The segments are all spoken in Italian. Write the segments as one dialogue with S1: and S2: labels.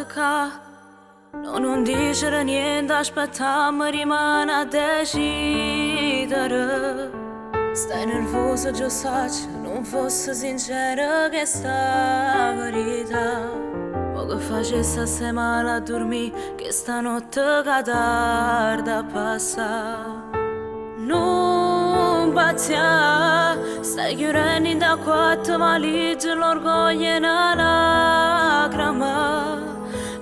S1: cerca. Non dicere niente, aspettiamo rimane a decidere. Stai nervosa, già saggio, non fosse sincera che sta verità. O che facesse settimana a dormire, che stanotte che tarda passa. Non bazzia, stai chiudendo da quattro valigie, l'orgoglio è una lacrima.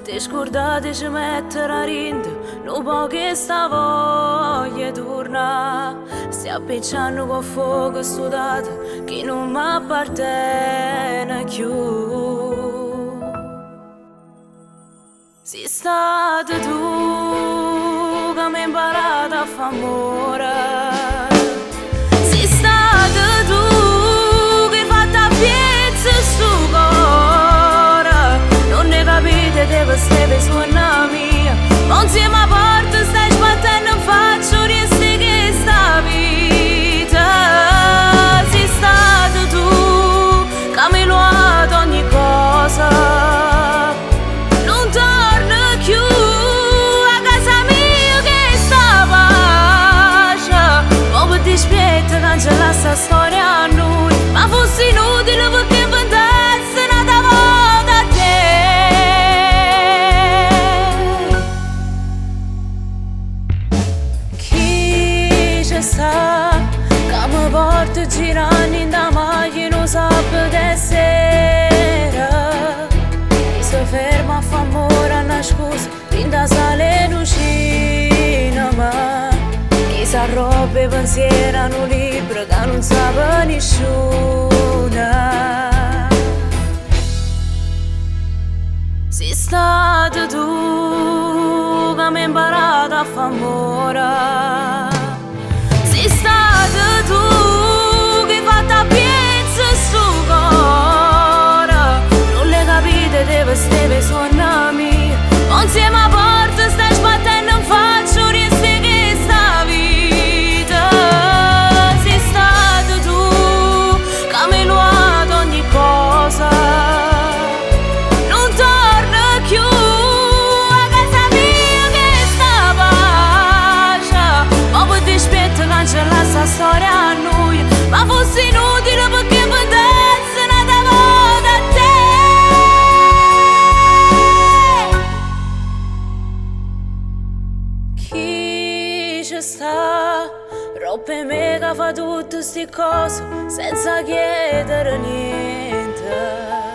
S1: Ti scordate di mettere a rinde, non può che sta voglia torna. Stai appicciando con fuoco sudato, che non mi appartiene più. Sei stata tu che mi hai imparato a fare amore. Sei stata tu che hai fatto a pezzi sto cuore. Non ne capite, deve stare suona mia. Ma insieme a porta stai sbattendo in faccia, resti che sta vita. Sei stata tu che mi hai luato ogni cosa. Non torno più a casa mia che sta pace. Ma per dispietto cancella sta storia a noi. Ma fosse inutile perché inventasse nata volta a te. Chi ci sta che mi porta girando in da macchina, non sabato sera. Chi si ferma a fare amore a nascosto, rinda sale in cinema. Chi si arroba i pensieri a un libro che non sa nessuna. Sei stata tu che mi hai imparato a fare amore. Sei stata tu che hai fatto a pezzi sto cuore. Non le capite, deve stare suona mia. Ma insieme a porta stai sbattendo in faccia, resti che sta vita. Sei stata tu che mi hai luato ogni cosa. Non torno più a casa mia che sta pace. Ma per dispietto cancella sta storia a noi. Ma fosse inutile perché inventasse nata volta a te. Chi ci sta? Roppe me che fa tutte sti cose senza chiedere niente.